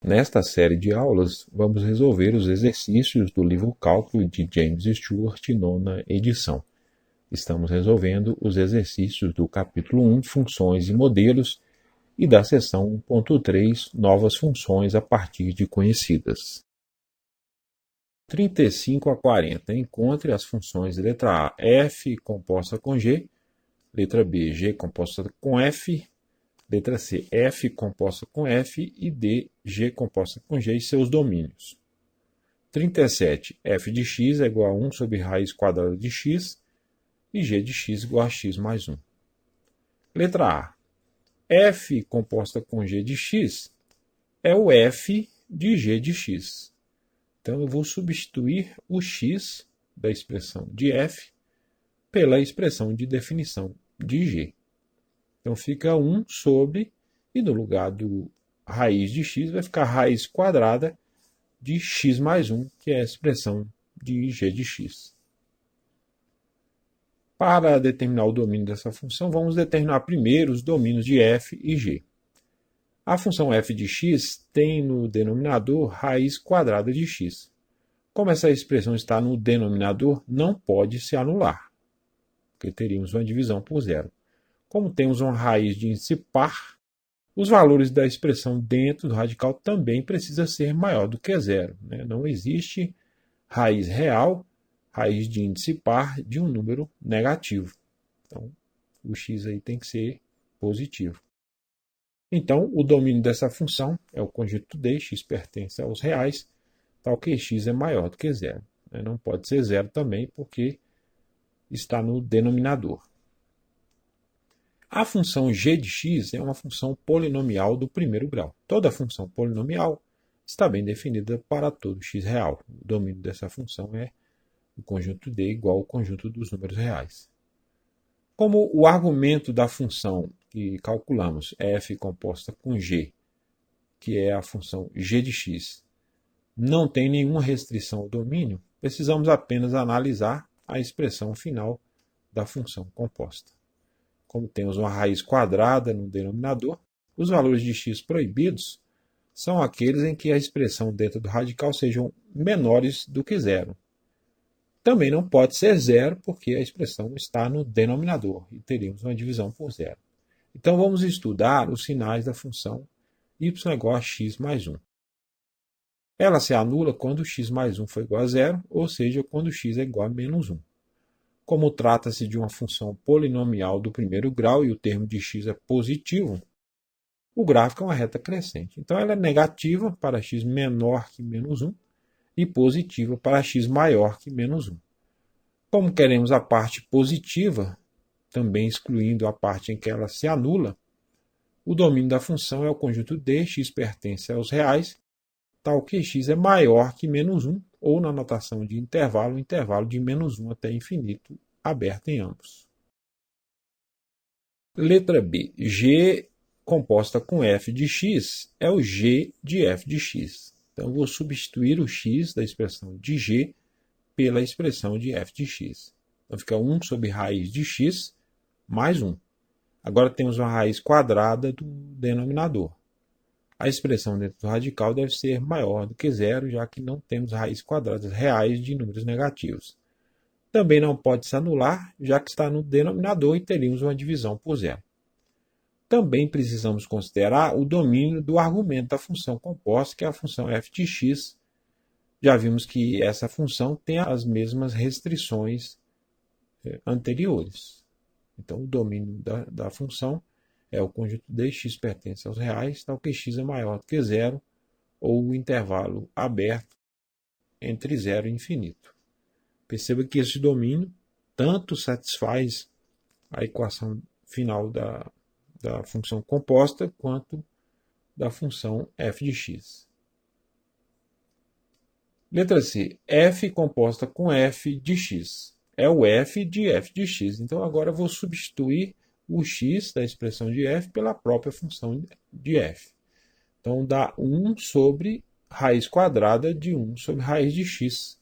Nesta série de aulas, vamos resolver os exercícios do livro Cálculo de James Stewart, nona edição. Estamos resolvendo os exercícios do capítulo 1, Funções e Modelos, e da seção 1.3, Novas funções a partir de conhecidas. 35 a 40. Encontre as funções letra A, f composta com g, letra B, g composta com f, letra C, f composta com f e D, g composta com g e seus domínios. 37, f de x é igual a 1 sobre raiz quadrada de x e g de x igual a x mais 1. Letra A, f composta com g de x é o f de g de x. Então eu vou substituir o x da expressão de f pela expressão de definição de g. Então fica 1 sobre, e no lugar do raiz de x vai ficar raiz quadrada de x mais 1, que é a expressão de g de x. Para determinar o domínio dessa função, vamos determinar primeiro os domínios de f e g. A função f de x tem no denominador raiz quadrada de x. Como essa expressão está no denominador, não pode se anular, porque teríamos uma divisão por zero. Como temos uma raiz de índice par, os valores da expressão dentro do radical também precisa ser maior do que zero. Não existe raiz real, raiz de índice par de um número negativo. Então, o x aí tem que ser positivo. Então, o domínio dessa função é o conjunto D, x pertence aos reais, tal que x é maior do que zero. Não pode ser zero também, porque está no denominador. A função g de x é uma função polinomial do primeiro grau. Toda função polinomial está bem definida para todo x real. O domínio dessa função é o conjunto D igual ao conjunto dos números reais. Como o argumento da função que calculamos, f composta com g, que é a função g de x, não tem nenhuma restrição ao domínio, precisamos apenas analisar a expressão final da função composta. Como temos uma raiz quadrada no denominador, os valores de x proibidos são aqueles em que a expressão dentro do radical sejam menores do que zero. Também não pode ser zero, porque a expressão está no denominador e teríamos uma divisão por zero. Então vamos estudar os sinais da função y é igual a x mais 1. Ela se anula quando x mais 1 for igual a zero, ou seja, quando x é igual a menos 1. Como trata-se de uma função polinomial do primeiro grau e o termo de x é positivo, o gráfico é uma reta crescente. Então ela é negativa para x menor que menos 1 e positiva para x maior que menos 1. Como queremos a parte positiva, também excluindo a parte em que ela se anula, o domínio da função é o conjunto D, x pertence aos reais, tal que x é maior que menos 1, ou na notação de intervalo, o intervalo de menos 1 até infinito, aberto em ambos. Letra B. G composta com f de x é o g de f de x. Então, eu vou substituir o x da expressão de g pela expressão de f de x. Então, fica 1 sobre raiz de x mais 1. Agora temos uma raiz quadrada do denominador. A expressão dentro do radical deve ser maior do que zero, já que não temos raízes quadradas reais de números negativos. Também não pode se anular, já que está no denominador e teríamos uma divisão por zero. Também precisamos considerar o domínio do argumento da função composta, que é a função f de x. Já vimos que essa função tem as mesmas restrições anteriores. Então, o domínio da função é o conjunto D, x pertence aos reais, tal que x é maior do que zero, ou o intervalo aberto entre zero e infinito. Perceba que esse domínio tanto satisfaz a equação final da função composta, quanto da função f de x. Letra C. F composta com f de x. É o f de x. Então, agora eu vou substituir o x da expressão de f pela própria função de f. Então, dá 1 sobre raiz quadrada de 1 sobre raiz de x,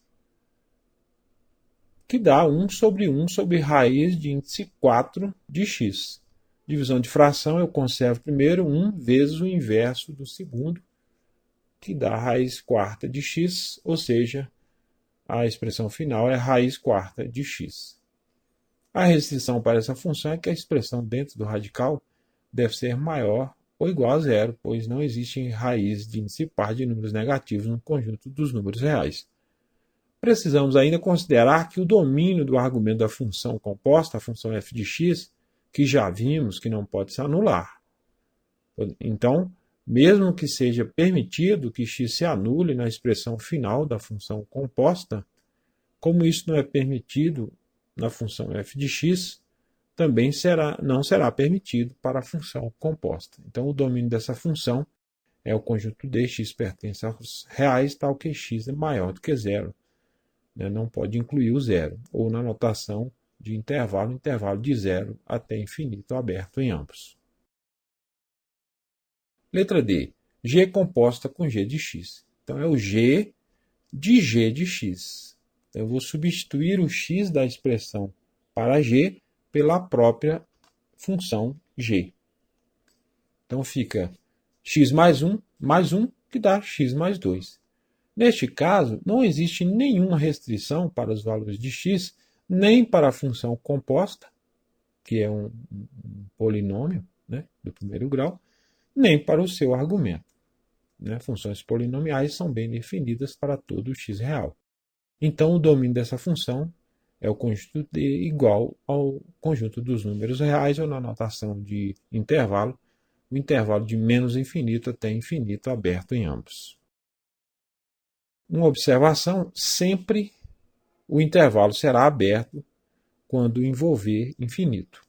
que dá 1 sobre raiz de índice 4 de x. Divisão de fração, eu conservo primeiro 1 vezes o inverso do segundo, que dá raiz quarta de x, ou seja, a expressão final é raiz quarta de x. A restrição para essa função é que a expressão dentro do radical deve ser maior ou igual a zero, pois não existe raiz de índice par de números negativos no conjunto dos números reais. Precisamos ainda considerar que o domínio do argumento da função composta, a função f de x, que já vimos que não pode se anular. Então, mesmo que seja permitido que x se anule na expressão final da função composta, como isso não é permitido na função f de x, também não será permitido para a função composta. Então, o domínio dessa função é o conjunto D, x pertence aos reais, tal que x é maior do que zero. Não pode incluir o zero, ou na notação de intervalo de zero até infinito aberto em ambos. Letra D. G composta com G de x. Então, é o G de x. Eu vou substituir o x da expressão para G pela própria função G. Então, fica x mais 1, que dá x mais 2. Neste caso, não existe nenhuma restrição para os valores de x, nem para a função composta, que é um polinômio, do primeiro grau, nem para o seu argumento. Funções polinomiais são bem definidas para todo o x real. Então, o domínio dessa função é o conjunto D igual ao conjunto dos números reais, ou na notação de intervalo, o intervalo de menos infinito até infinito aberto em ambos. Uma observação: sempre o intervalo será aberto quando envolver infinito.